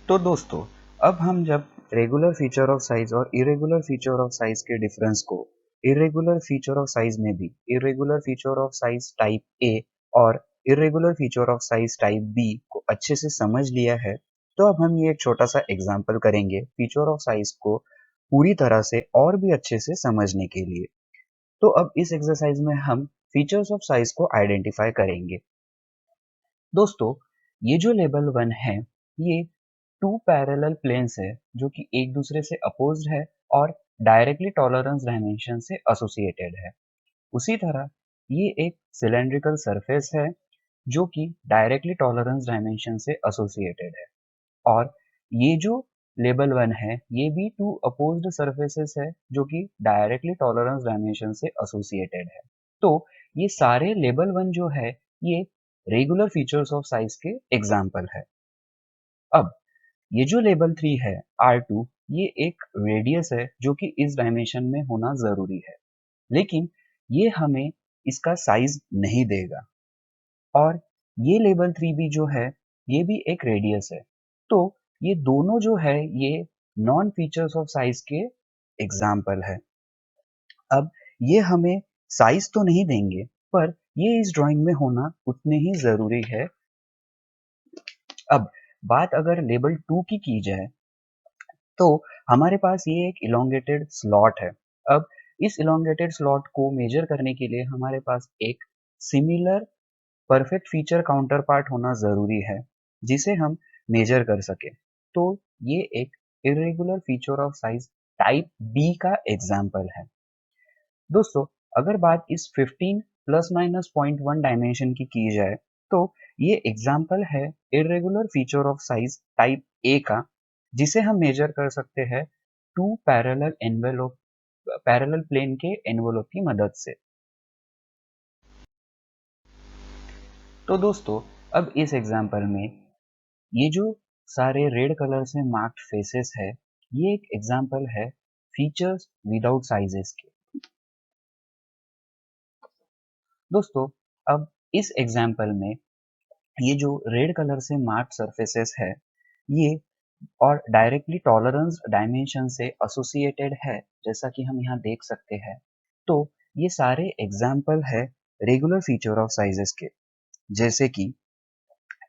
तो दोस्तों, अब हम जब रेगुलर फीचर ऑफ साइज और इरेगुलर फीचर ऑफ साइज के डिफरेंस को इरेगुलर फीचर ऑफ साइज में भी irregular feature of size type A और irregular feature of size type B को अच्छे से समझ लिया है, तो अब हम ये एक छोटा सा एग्जांपल करेंगे फीचर ऑफ साइज को पूरी तरह से और भी अच्छे से समझने के लिए। तो अब इस एक्सरसाइज में हम फीचर्स ऑफ साइज को आइडेंटिफाई करेंगे। दोस्तों, ये जो लेवल 1 है, ये टू पैरेलल प्लेन्स है जो कि एक दूसरे से अपोज्ड है और डायरेक्टली टॉलरेंस डायमेंशन से एसोसिएटेड है। उसी तरह ये एक सिलेंड्रिकल सरफेस है जो कि डायरेक्टली टॉलरेंस डायमेंशन से एसोसिएटेड है। और ये जो लेवल 1 है, ये भी टू अपोज्ड सरफेसेस है जो कि डायरेक्टली टॉलरेंस डायमेंशन से एसोसिएटेड है। तो ये सारे लेवल 1 जो है, ये रेगुलर फीचर्स ऑफ साइज के एग्जाम्पल है। अब ये जो लेवल 3 है, R2, ये एक रेडियस है जो कि इस डायमेंशन में होना जरूरी है, लेकिन ये हमें इसका साइज नहीं देगा। और ये लेवल 3 भी जो है, ये भी एक रेडियस है। तो ये दोनों जो है, ये नॉन फीचर्स ऑफ साइज के एग्जाम्पल है। अब ये हमें साइज तो नहीं देंगे, पर ये इस ड्राइंग में होना उतने ही जरूरी है। अब बात अगर लेवल 2 की जाए, तो हमारे पास ये एक इलोंगेटेड स्लॉट है। अब इस इलोंगेटेड स्लॉट को मेजर करने के लिए हमारे पास एक similar perfect feature counter part होना जरूरी है जिसे हम मेजर कर सके। तो ये एक irregular feature of size type B का एग्जाम्पल है। दोस्तों, अगर बात इस 15 प्लस माइनस 0.1 डायमेंशन की जाए, तो ये एग्जाम्पल है irregular feature of size type ए का, जिसे हम मेजर कर सकते हैं टू पैरेलल प्लेन के एनवेलोप की मदद से। तो दोस्तों, अब इस एग्जाम्पल में ये जो सारे रेड कलर से मार्क्ड फेसेस है, ये एक एग्जाम्पल है फीचर्स विदाउट साइजेस के। दोस्तों, अब इस एग्जाम्पल में ये जो रेड कलर से मार्क्ड सरफेसेस है, ये और डायरेक्टली टॉलरेंस डायमेंशन से एसोसिएटेड है, जैसा कि हम यहाँ देख सकते हैं। तो ये सारे एग्जाम्पल है रेगुलर फीचर ऑफ साइजेस के, जैसे कि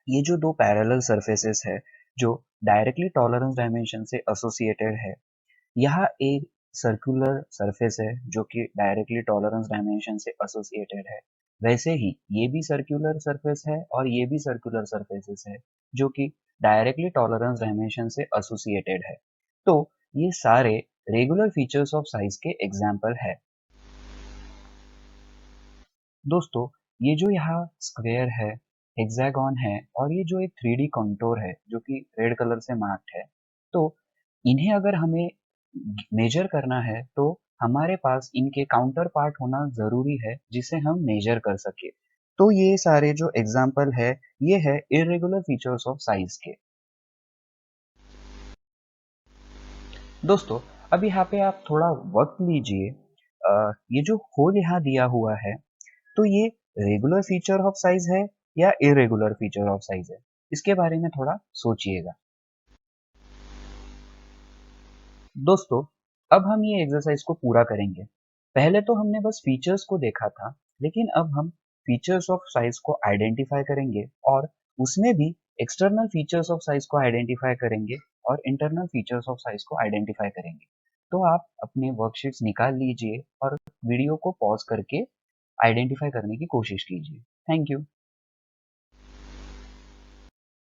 ये जो दो पैरेलल सरफेसेस है जो डायरेक्टली टॉलरेंस डायमेंशन से एसोसिएटेड है, यहाँ एक सर्कुलर सरफेस है जो कि डायरेक्टली टॉलरेंस डायमेंशन से एसोसिएटेड है। वैसे ही ये भी सर्कुलर सरफेस है और ये भी सर्कुलर सरफेसेस है जो कि डायरेक्टली टॉलरेंस डायमेंशन से एसोसिएटेड है। तो ये सारे रेगुलर फीचर्स ऑफ साइज के एग्जाम्पल है। दोस्तों, ये जो यहाँ स्क्वायर है, हेक्सागन है और ये जो एक 3D कॉन्टोर है जो कि रेड कलर से मार्क्ड है, तो इन्हें अगर हमें मेजर करना है, तो हमारे पास इनके काउंटर पार्ट होना जरूरी है जिसे हम मेजर कर सके। तो ये सारे जो एग्जाम्पल है, ये है इरेगुलर फीचर्स ऑफ साइज के। दोस्तों, अब यहाँ पे आप थोड़ा वक्त लीजिए। ये जो होल यहाँ दिया हुआ है, तो ये रेगुलर फीचर ऑफ साइज है या इरेगुलर फीचर ऑफ साइज है, इसके बारे में थोड़ा सोचिएगा। दोस्तों, अब हम ये एक्सरसाइज को पूरा करेंगे। पहले तो हमने बस फीचर्स को देखा था, लेकिन अब हम फीचर्स ऑफ साइज को आइडेंटिफाई करेंगे और उसमें भी एक्सटर्नल फीचर्स ऑफ साइज को आइडेंटिफाई करेंगे और इंटरनल फीचर्स ऑफ साइज को आइडेंटिफाई करेंगे। तो आप अपने वर्कशीट्स निकाल लीजिए और वीडियो को पॉज करके आइडेंटिफाई करने की कोशिश कीजिए। Thank you.